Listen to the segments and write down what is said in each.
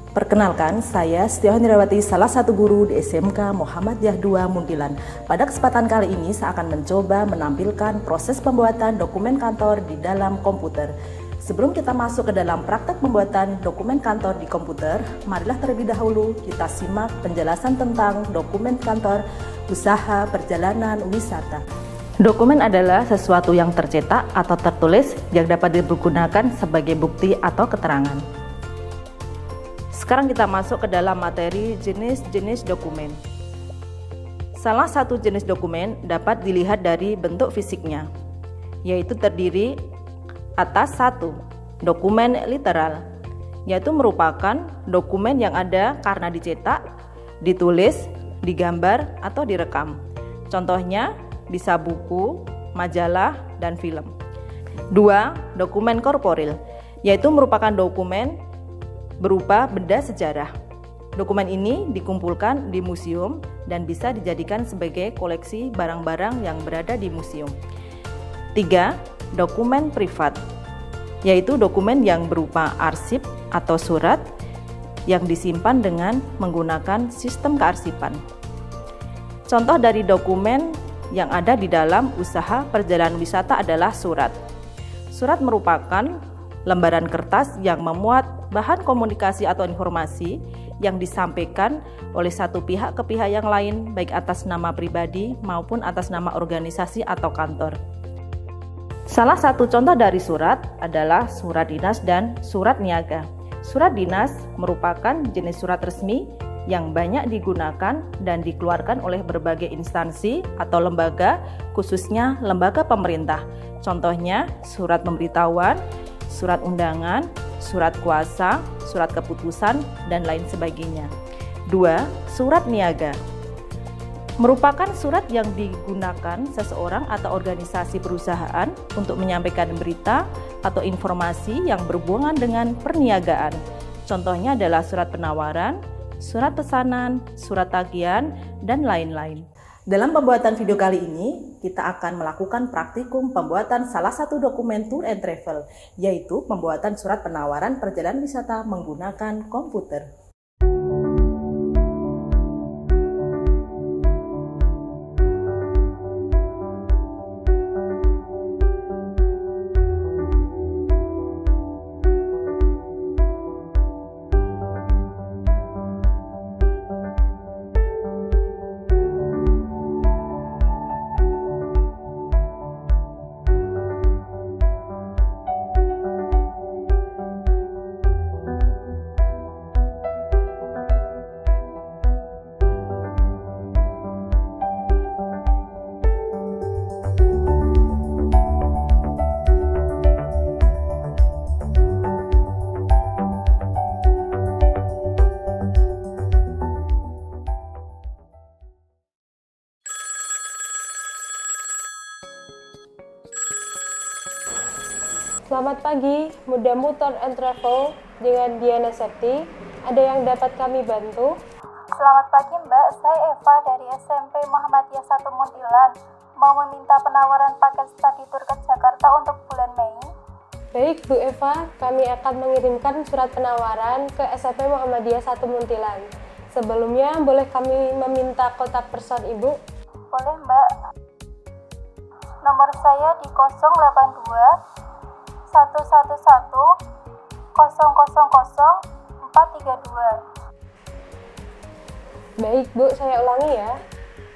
Perkenalkan, saya Setiawan Indrawati, salah satu guru di SMK Muhammadiyah II Muntilan. Pada kesempatan kali ini, saya akan mencoba menampilkan proses pembuatan dokumen kantor di dalam komputer. Sebelum kita masuk ke dalam praktek pembuatan dokumen kantor di komputer, marilah terlebih dahulu kita simak penjelasan tentang dokumen kantor usaha perjalanan wisata. Dokumen adalah sesuatu yang tercetak atau tertulis yang dapat digunakan sebagai bukti atau keterangan. Sekarang kita masuk ke dalam materi jenis-jenis dokumen. Salah satu jenis dokumen dapat dilihat dari bentuk fisiknya, yaitu terdiri atas 1. Dokumen literal, yaitu merupakan dokumen yang ada karena dicetak, ditulis, digambar, atau direkam. Contohnya bisa buku, majalah, dan film. 2. Dokumen korporil, yaitu merupakan dokumen berupa benda sejarah. Dokumen ini dikumpulkan di museum dan bisa dijadikan sebagai koleksi barang-barang yang berada di museum. 3. Dokumen privat, yaitu dokumen yang berupa arsip atau surat yang disimpan dengan menggunakan sistem kearsipan. Contoh dari dokumen yang ada di dalam usaha perjalanan wisata adalah surat. Surat merupakan lembaran kertas yang memuat bahan komunikasi atau informasi yang disampaikan oleh satu pihak ke pihak yang lain, baik atas nama pribadi maupun atas nama organisasi atau kantor. Salah satu contoh dari surat adalah surat dinas dan surat niaga. Surat dinas merupakan jenis surat resmi yang banyak digunakan dan dikeluarkan oleh berbagai instansi atau lembaga, khususnya lembaga pemerintah. Contohnya surat pemberitahuan, surat undangan, surat kuasa, surat keputusan, dan lain sebagainya. 2. Surat niaga merupakan surat yang digunakan seseorang atau organisasi perusahaan untuk menyampaikan berita atau informasi yang berhubungan dengan perniagaan. Contohnya adalah surat penawaran, surat pesanan, surat tagihan, dan lain-lain. Dalam pembuatan video kali ini, kita akan melakukan praktikum pembuatan salah satu dokumen tour and travel, yaitu pembuatan surat penawaran perjalanan wisata menggunakan komputer. Selamat pagi, Muda Motor and Travel dengan Diana Septi. Ada yang dapat kami bantu? Selamat pagi Mbak, saya Eva dari SMP Muhammadiyah I Muntilan. Mau meminta penawaran paket study tour ke Jakarta untuk bulan Mei. Baik Bu Eva, kami akan mengirimkan surat penawaran ke SMP Muhammadiyah I Muntilan. Sebelumnya, boleh kami meminta kontak person Ibu? Boleh Mbak. Nomor saya di 082 111 000 432. Baik Bu, saya ulangi ya.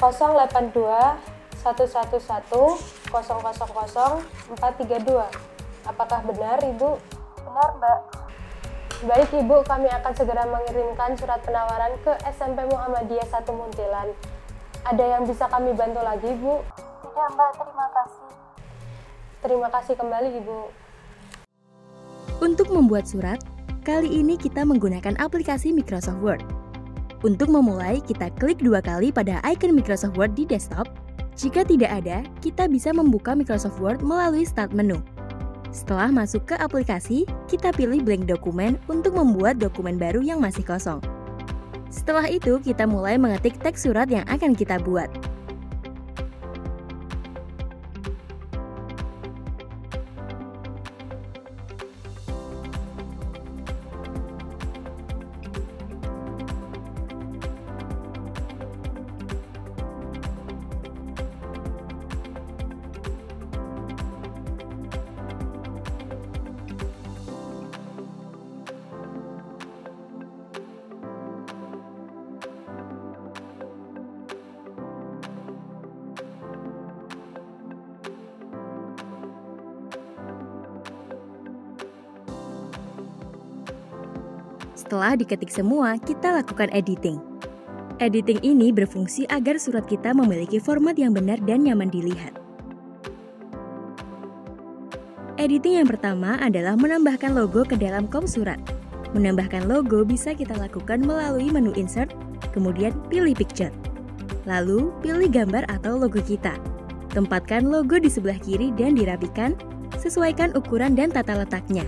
082 111 000 432. Apakah benar Ibu? Benar Mbak. Baik Ibu, kami akan segera mengirimkan surat penawaran ke SMP Muhammadiyah I Muntilan. Ada yang bisa kami bantu lagi Bu? Tidak Mbak, terima kasih. Terima kasih kembali Ibu. Untuk membuat surat, kali ini kita menggunakan aplikasi Microsoft Word. Untuk memulai, kita klik 2 kali pada icon Microsoft Word di desktop. Jika tidak ada, kita bisa membuka Microsoft Word melalui Start menu. Setelah masuk ke aplikasi, kita pilih blank dokumen untuk membuat dokumen baru yang masih kosong. Setelah itu, kita mulai mengetik teks surat yang akan kita buat. Setelah diketik semua, kita lakukan editing. Editing ini berfungsi agar surat kita memiliki format yang benar dan nyaman dilihat. Editing yang pertama adalah menambahkan logo ke dalam surat. Menambahkan logo bisa kita lakukan melalui menu Insert, kemudian pilih Picture. Lalu, pilih gambar atau logo kita. Tempatkan logo di sebelah kiri dan dirapikan, sesuaikan ukuran dan tata letaknya.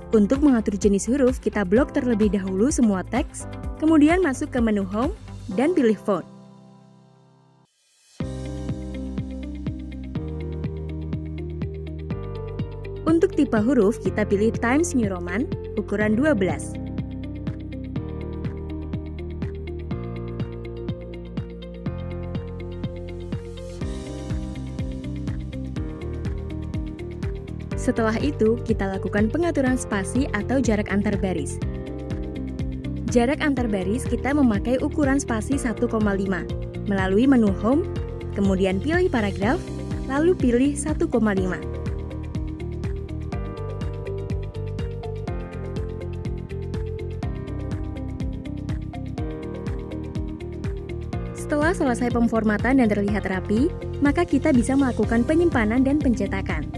Untuk mengatur jenis huruf, kita blok terlebih dahulu semua teks, kemudian masuk ke menu Home dan pilih Font. Untuk tipe huruf, kita pilih Times New Roman, ukuran 12. Setelah itu, kita lakukan pengaturan spasi atau jarak antar baris. Jarak antar baris kita memakai ukuran spasi 1,5 melalui menu Home, kemudian pilih paragraf, lalu pilih 1,5. Setelah selesai pemformatan dan terlihat rapi, maka kita bisa melakukan penyimpanan dan pencetakan.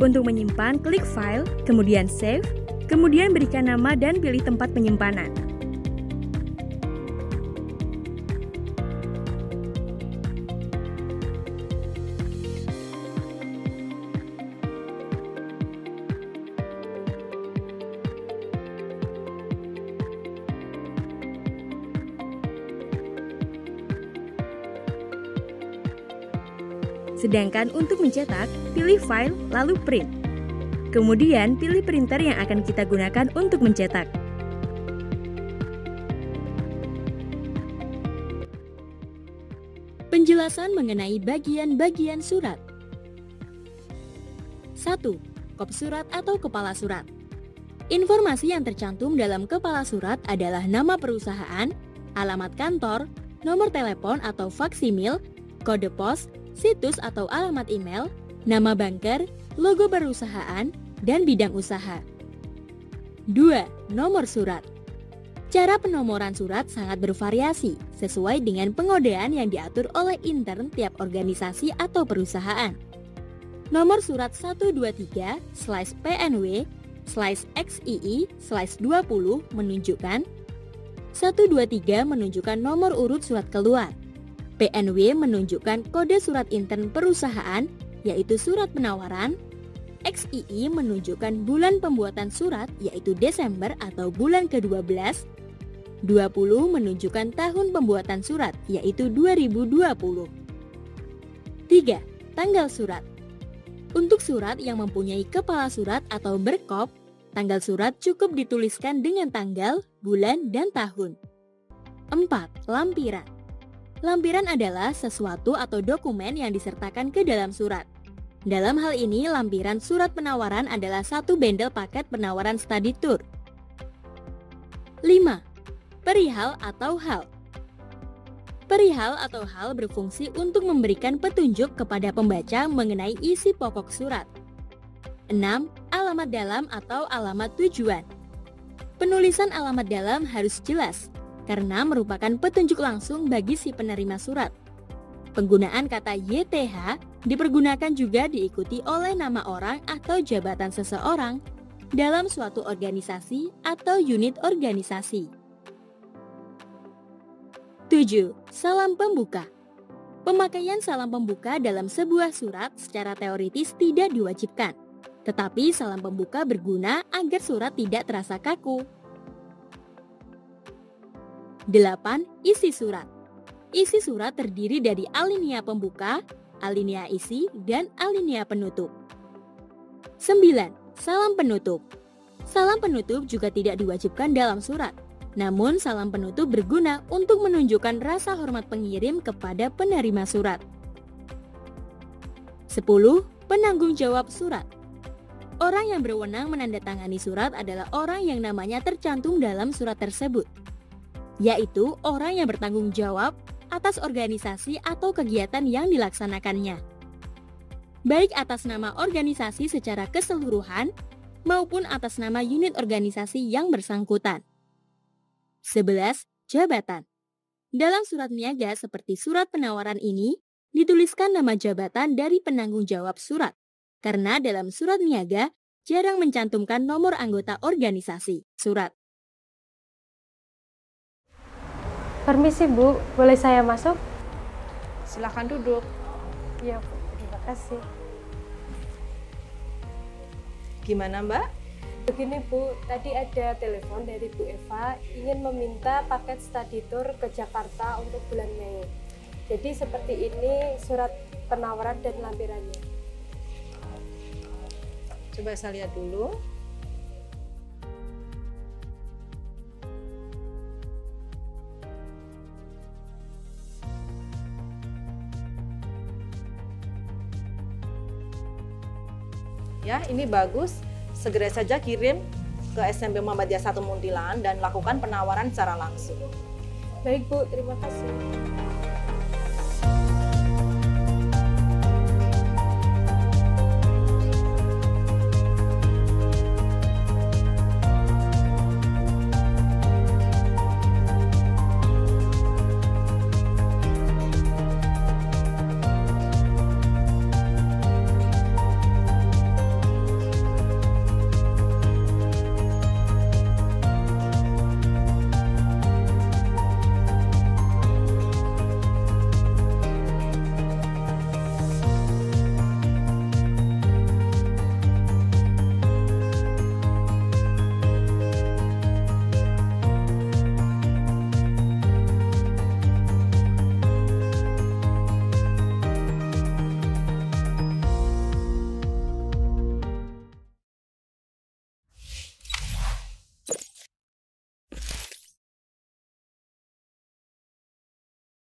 Untuk menyimpan, klik File, kemudian Save, kemudian berikan nama dan pilih tempat penyimpanan. Sedangkan untuk mencetak, pilih File, lalu Print. Kemudian pilih printer yang akan kita gunakan untuk mencetak. Penjelasan mengenai bagian-bagian surat. 1. Kop surat atau kepala surat. Informasi yang tercantum dalam kepala surat adalah nama perusahaan, alamat kantor, nomor telepon atau faksimil, kode pos, situs atau alamat email, nama banker, logo perusahaan, dan bidang usaha. 2. Nomor surat. Cara penomoran surat sangat bervariasi sesuai dengan pengodean yang diatur oleh intern tiap organisasi atau perusahaan. Nomor surat 123/PNW/XII/20 menunjukkan 123 menunjukkan nomor urut surat keluar. PNW menunjukkan kode surat intern perusahaan, yaitu surat penawaran. XII menunjukkan bulan pembuatan surat, yaitu Desember atau bulan ke-12. 20 menunjukkan tahun pembuatan surat, yaitu 2020. 3. Tanggal surat. Untuk surat yang mempunyai kepala surat atau berkop, tanggal surat cukup dituliskan dengan tanggal, bulan, dan tahun. 4. Lampiran. Lampiran adalah sesuatu atau dokumen yang disertakan ke dalam surat. Dalam hal ini, lampiran surat penawaran adalah satu bendel paket penawaran study tour. 5. Perihal atau hal. Perihal atau hal berfungsi untuk memberikan petunjuk kepada pembaca mengenai isi pokok surat. 6. Alamat dalam atau alamat tujuan. Penulisan alamat dalam harus jelas, karena merupakan petunjuk langsung bagi si penerima surat. Penggunaan kata YTH dipergunakan juga diikuti oleh nama orang atau jabatan seseorang dalam suatu organisasi atau unit organisasi. 7. Salam pembuka. Pemakaian salam pembuka dalam sebuah surat secara teoritis tidak diwajibkan, tetapi salam pembuka berguna agar surat tidak terasa kaku. 8. Isi surat. Isi surat terdiri dari alinea pembuka, alinea isi, dan alinea penutup. 9. Salam penutup. Salam penutup juga tidak diwajibkan dalam surat, namun salam penutup berguna untuk menunjukkan rasa hormat pengirim kepada penerima surat. 10. Penanggung jawab surat. Orang yang berwenang menandatangani surat adalah orang yang namanya tercantum dalam surat tersebut, yaitu orang yang bertanggung jawab atas organisasi atau kegiatan yang dilaksanakannya, baik atas nama organisasi secara keseluruhan maupun atas nama unit organisasi yang bersangkutan. 11. Jabatan. Dalam surat niaga seperti surat penawaran ini, dituliskan nama jabatan dari penanggung jawab surat, karena dalam surat niaga jarang mencantumkan nomor anggota organisasi surat. Permisi Bu, boleh saya masuk? Silakan duduk. Iya Bu, terima kasih. Gimana Mbak? Begini Bu, tadi ada telepon dari Bu Eva ingin meminta paket study tour ke Jakarta untuk bulan Mei. Jadi seperti ini surat penawaran dan lampirannya. Coba saya lihat dulu. Ya, ini bagus. Segera saja kirim ke SMP Muhammadiyah 1 Muntilan dan lakukan penawaran secara langsung. Baik Bu, terima kasih.